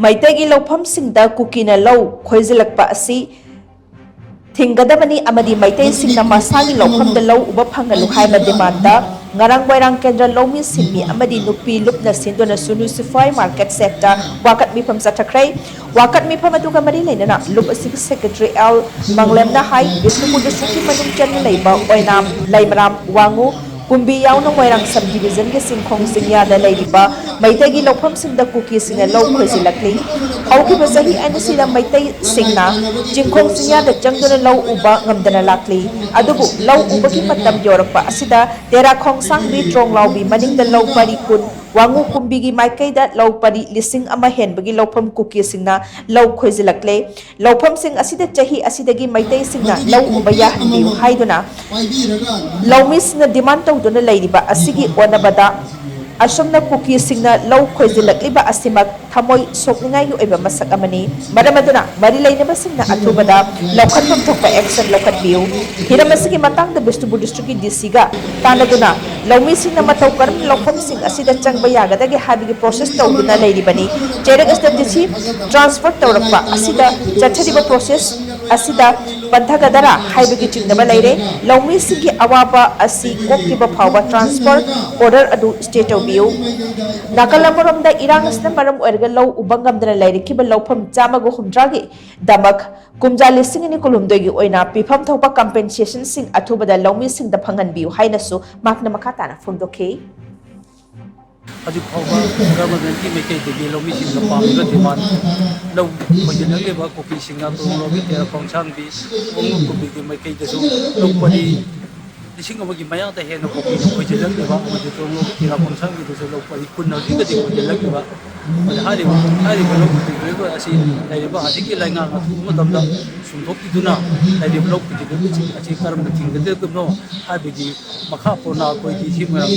ꯃꯩꯇꯩꯒꯤ ꯂꯧꯐꯝꯁꯤꯡꯗ ꯀꯨꯀꯤꯅ ꯂꯧ ꯈꯣꯏꯖꯤꯜꯂꯛꯄ ꯑꯁꯤ ꯊꯤꯡꯒꯗꯕꯅꯤ ꯑꯃꯗꯤ ꯃꯩꯇꯩꯁꯤꯡꯅ ꯃꯁꯥꯒꯤ ꯂꯧꯐꯝꯗ ꯂꯧ ꯎꯕ ꯐꯪꯍꯜꯂꯨ ꯍꯥꯏꯕ ꯗꯤꯃꯥꯟꯗ ꯉꯔꯥꯡ ꯃꯣꯏꯔꯥꯡ ꯀꯦꯟꯗ꯭ꯔ ꯂꯧꯃꯤ ꯁꯤꯟꯃꯤ ꯑꯃꯗꯤ ꯅꯨꯄꯤ ꯂꯨꯞꯅ ꯁꯤꯟꯗꯨꯅꯁꯨ ꯅꯨꯁꯤꯐꯥꯏ ꯃꯥꯔꯀꯦꯠ ꯁꯦꯠꯇ ꯋꯥꯀꯠ ꯃꯤꯐꯝ ꯆꯠꯊꯈ꯭ꯔꯦ꯫ ꯋꯥꯀꯠ ꯃꯤꯐꯝ ꯑꯗꯨꯒ ꯃꯔꯤ ꯂꯩꯅꯅ ꯂꯨꯞ ꯑꯁꯤꯒꯤ ꯁꯦꯀ꯭ꯔꯦꯇꯔꯤ ꯑꯦꯜ ꯃꯪꯂꯦꯝꯅ ꯍꯥꯏ ꯕꯤꯁꯅꯨꯄꯨꯔ ꯗꯤꯁꯇ꯭ꯔꯤꯛꯀꯤ ꯃꯅꯨꯡ ꯆꯟꯅ ꯂꯩꯕ ꯑꯣꯏꯅꯥꯝ, ꯂꯩꯃꯔꯥꯝ, ꯋꯥꯡꯉꯨ, ꯀꯨꯝꯕꯤ ꯌꯥꯎꯅ ꯃꯣꯏꯔꯥꯡ ꯁꯕ ꯗꯤꯕꯤꯖꯟꯒꯤ ꯆꯤꯡꯈꯣꯡ ꯆꯤꯡꯌꯥꯗ ꯂꯩꯔꯤꯕ ꯃꯩꯇꯩꯒꯤ ꯂꯧꯐꯝꯁꯤꯡꯗ ꯀꯨꯀꯤꯁꯤꯡꯅ ꯂꯧ ꯈꯣꯏꯖꯤꯜꯂꯛꯂꯤ꯫ ꯍꯧꯈꯤꯕ ꯆꯍꯤ ꯑꯅꯤꯁꯤꯗ ꯃꯩꯇꯩꯁꯤꯡꯅ ꯆꯤꯡꯈꯣꯡ ꯆꯤꯡꯌꯥꯗ ꯆꯪꯗꯨꯅ ꯂꯧ ꯎꯕ ꯉꯝꯗꯅ ꯂꯥꯛꯂꯤ꯫ ꯑꯗꯨꯕꯨ ꯂꯧ ꯎꯕꯒꯤ ꯃꯇꯝ ꯌꯧꯔꯛꯄ ꯑꯁꯤꯗ ꯇꯦꯔꯥ ꯈꯣꯡꯁꯥꯡꯕꯤ, ꯇ꯭ꯔꯣꯡꯂꯥꯎꯕꯤ ꯃꯅꯤꯡꯗ ꯂꯧ ꯄꯔꯤ 10, ꯋꯥꯡꯉꯨ ꯀꯨꯝꯕꯤꯒꯤ ꯃꯥꯏꯀꯩꯗ ꯂꯧ ꯄꯔꯤ 1,000 ꯍꯦꯟꯕꯒꯤ ꯂꯧꯐꯝ ꯀꯨꯀꯤꯁꯤꯡꯅ ꯂꯧ ꯈꯣꯏꯖꯤꯜꯂꯛꯂꯦ꯫ ꯂꯧꯐꯝꯁꯤꯡ ꯑꯁꯤꯗ ꯆꯍꯤ ꯑꯁꯤꯗꯒꯤ ꯃꯩꯇꯩꯁꯤꯡꯅ ꯂꯧ ꯎꯕ ꯌꯥꯍꯟꯕꯤꯌꯨ ꯍꯥꯏꯗꯨꯅ ꯂꯧꯃꯤꯁꯤꯡꯅ ꯗꯤꯃꯥꯟ ꯇꯧꯗꯨꯅ ꯂꯩꯔꯤꯕ ꯑꯁꯤꯒꯤ ꯑꯣꯟꯅꯕꯗ ꯑꯁꯨꯝꯅ ꯀꯨꯀꯤꯁꯤꯡꯅ ꯂꯧ ꯈꯣꯏꯖꯤꯜꯂꯛꯂꯤꯕ ꯑꯁꯤꯃꯛ ꯊꯃꯣꯏ ꯁꯣꯛꯅꯤꯡꯉꯥꯏꯒꯤ ꯑꯣꯏꯕ ꯃꯁꯛ ꯑꯃꯅꯤ꯫ ꯃꯔꯝ ꯑꯗꯨꯅ ꯃꯔꯤ ꯂꯩꯅꯕꯁꯤꯡꯅ ꯑꯊꯨꯕꯗ ꯂꯧꯈꯠꯐꯝ ꯊꯣꯛꯄ ꯑꯦꯛꯁꯟ ꯂꯧꯈꯠꯄꯤꯌꯨ꯫ ꯍꯤꯔꯝ ꯑꯁꯤꯒꯤ ꯃꯇꯥꯡꯗ ꯕꯤꯁꯅꯨꯄꯨꯔ ꯗꯤꯁꯇ꯭ꯔꯤꯛꯀꯤ ꯗꯤꯁꯤꯒ ꯇꯥꯟꯅꯗꯨꯅ ꯂꯧꯃꯤꯁꯤꯡꯅ ꯃꯇꯧ ꯀꯔꯝꯅ ꯂꯧꯐꯝꯁꯤꯡ ꯑꯁꯤꯗ ꯆꯪꯕ ꯌꯥꯒꯗꯒꯦ ꯍꯥꯏꯕꯒꯤ ꯄ꯭ꯔꯣꯁꯦꯁ ꯇꯧꯗꯨꯅ ꯂꯩꯔꯤꯕꯅꯤ꯫ ꯆꯦꯔꯦꯛ ꯑꯁꯤꯗ ꯗꯤꯁꯤ ꯇ꯭ꯔꯥꯟꯁꯐꯔ ꯇꯧꯔꯛꯄ ꯑꯁꯤꯗ ꯆꯠꯊꯔꯤꯕ ꯄ꯭ꯔꯣꯁꯦꯁ ꯑꯁꯤꯗ ꯄꯟꯊꯒꯗꯔꯥ ꯍꯥꯏꯕꯒꯤ ꯆꯤꯡꯅꯕ ꯂꯩꯔꯦ꯫ ꯂꯧꯃꯤꯁꯤꯡꯒꯤ ꯑꯋꯥꯕ ꯑꯁꯤ ꯀꯣꯛꯇ꯭ꯔꯤꯕ ꯐꯥꯎꯕ ꯇ꯭ꯔꯥꯟꯁꯐꯔ ꯑꯣꯔꯗꯔ ꯑꯗꯨ ꯁ꯭ꯇꯦ ꯇꯧꯕꯤꯌꯨ꯫ ꯅꯥꯀꯜ ꯑꯃꯔꯣꯝꯗ ꯏꯔꯥꯡ ꯑꯁꯤꯅ ꯃꯔꯝ ꯑꯣꯏꯔꯒ ꯂꯧ ꯎꯕ ꯉꯝꯗꯅ ꯂꯩꯔꯛꯈꯤꯕ ꯂꯧꯐꯝ 150ꯒꯤ ꯗꯃꯛ ꯀꯨꯝꯖꯥ 2022ꯒꯤ ꯑꯣꯏꯅ ꯄꯤꯐꯝ ꯊꯣꯛꯄ ꯀꯝꯄꯦꯟꯁꯦꯁꯟꯁꯤꯡ ꯑꯊꯨꯕꯗ ꯂꯧꯃꯤꯁꯤꯡꯗ ꯐꯪꯍꯟꯕꯤꯌꯨ ꯍꯥꯏꯅꯁꯨ ꯃꯍꯥꯛꯅ ꯃꯈꯥ ꯇꯥꯅ ꯐꯣꯡꯗꯣꯛꯈꯤ꯫ ꯍꯧꯖꯤꯛ ꯐꯥꯎꯕ ꯒꯚꯔꯟꯃꯦꯟꯠꯀꯤ ꯃꯥꯏꯀꯩꯗꯒꯤ ꯂꯧꯃꯤꯁꯤꯡꯅ ꯄꯥꯝꯃꯤꯕ ꯗꯤꯃꯥꯟ ꯂꯧ ꯈꯣꯏꯖꯤꯜꯂꯛꯂꯤꯕ ꯀꯨꯀꯤꯁꯤꯡꯅ ꯇꯣꯡꯂꯣꯕꯤ, ꯇꯦꯔꯥ ꯈꯣꯡꯁꯥꯡꯕꯤ, ꯋꯥꯡꯉꯨ ꯀꯨꯝꯕꯤꯒꯤ ꯃꯥꯏꯀꯩꯗꯁꯨ ꯂꯧ ꯄꯔꯤ 1,000ꯒꯤ ꯃꯌꯥꯗ ꯍꯦꯟꯅ ꯀꯨꯀꯤꯅ ꯈꯣꯏꯖꯤꯜꯂꯛꯂꯤꯕ ꯑꯃꯗꯤ ꯇꯣꯡꯂꯣꯕꯤ, ꯇꯦꯔꯥ ꯈꯣꯡꯁꯥꯡꯕꯤꯗꯁꯨ ꯂꯧ ꯄꯔꯤ 10 ꯍꯧꯖꯤꯛꯇꯗꯤ ꯈꯣꯏꯖꯤꯜꯂꯛꯂꯤꯕ ꯍꯥꯏꯔꯤꯕ ꯂꯧ ꯈꯣꯏꯖꯤꯜꯂꯛꯂꯤꯕ ꯑꯁꯤ ꯂꯩꯔꯤꯕ ꯍꯧꯖꯤꯛꯀꯤ ꯂꯩꯉꯥꯛ ꯑꯊꯨꯕ ꯃꯇꯝꯗ ꯆꯨꯝꯊꯣꯛꯄꯤꯗꯨꯅ ꯂꯩꯔꯤꯕ ꯂꯧ ꯈꯣꯏꯖꯤꯜꯂꯛꯂꯤꯕꯁꯤꯡ ꯑꯁꯤ ꯀꯔꯝꯅ ꯊꯤꯡꯒꯗꯒꯦꯅꯣ ꯍꯥꯏꯕꯒꯤ ꯃꯈꯥ ꯄꯣꯟꯅ ꯑꯩꯈꯣꯏ ꯗꯤ ꯁꯤ ꯃꯣꯏꯔꯥꯡ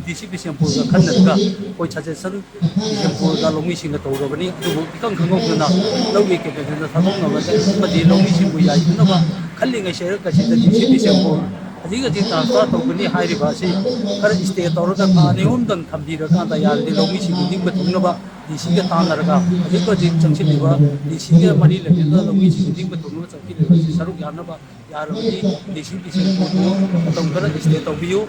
ꯗꯤ.ꯁꯤ ꯕꯤꯁꯦꯝꯄꯨꯔꯒ ꯈꯟꯅꯔꯒ ꯑꯩꯈꯣꯏ ꯁꯖꯦꯁꯟ ꯕꯤꯁꯦꯝꯄꯨꯔꯗ ꯂꯧꯃꯤꯁꯤꯡꯅ ꯇꯧꯔꯕꯅꯤ꯫ ꯑꯗꯨꯕꯨ ꯏꯈꯪ ꯈꯪꯍꯧꯗꯅ ꯂꯧꯒꯤ ꯀꯦꯕꯤꯅꯦꯠꯇ ꯊꯥꯗꯣꯛꯅꯕ ꯑꯃꯗꯤ ꯂꯧꯃꯤꯁꯤꯡꯕꯨ ꯌꯥꯏꯐꯅꯕ ꯈꯜꯂꯤꯉꯩ ꯁꯔꯛꯀꯁꯤꯗ ꯗꯤ.ꯁꯤ ꯕꯤꯁꯦꯝꯄꯨꯔ ꯍꯧꯖꯤꯛ ꯇ꯭ꯔꯥꯟꯁꯐꯔ ꯇꯧꯒꯅꯤ ꯍꯥꯏꯔꯤꯕ ꯑꯁꯤ ꯈꯔ ꯁ꯭ꯇꯦ ꯇꯧꯔꯒ ꯊꯥ 2-3 ꯊꯝꯕꯤꯔꯀꯥꯟꯗ ꯌꯥꯔꯗꯤ ꯂꯧꯃꯤꯁꯤꯡꯕꯨ ꯅꯤꯡꯕ ꯊꯨꯡꯅꯕ ꯗꯤ.ꯁꯤꯒ ꯇꯥꯟꯅꯔꯒ ꯍꯧꯖꯤꯛ ꯆꯪꯁꯤꯜꯂꯤꯕ ꯗꯤ.ꯁꯤꯒ ꯃꯔꯤ ꯂꯩꯅꯅ ꯂꯧꯃꯤꯁꯤꯡꯕꯨ ꯅꯤꯡꯕ ꯊꯨꯡꯅꯕ ꯆꯪꯁꯤꯜꯂꯤꯕ ꯑꯁꯤ ꯁꯔꯨꯛ ꯌꯥꯅꯕ ꯌꯥꯔꯕꯗꯤ ꯗꯤ.ꯁꯤ ꯕꯤꯁꯦꯝꯄꯨꯔꯕꯨ ꯃꯇꯝ ꯈꯔ ꯁ꯭ꯇꯦ ꯇꯧꯕꯤꯌꯨ꯫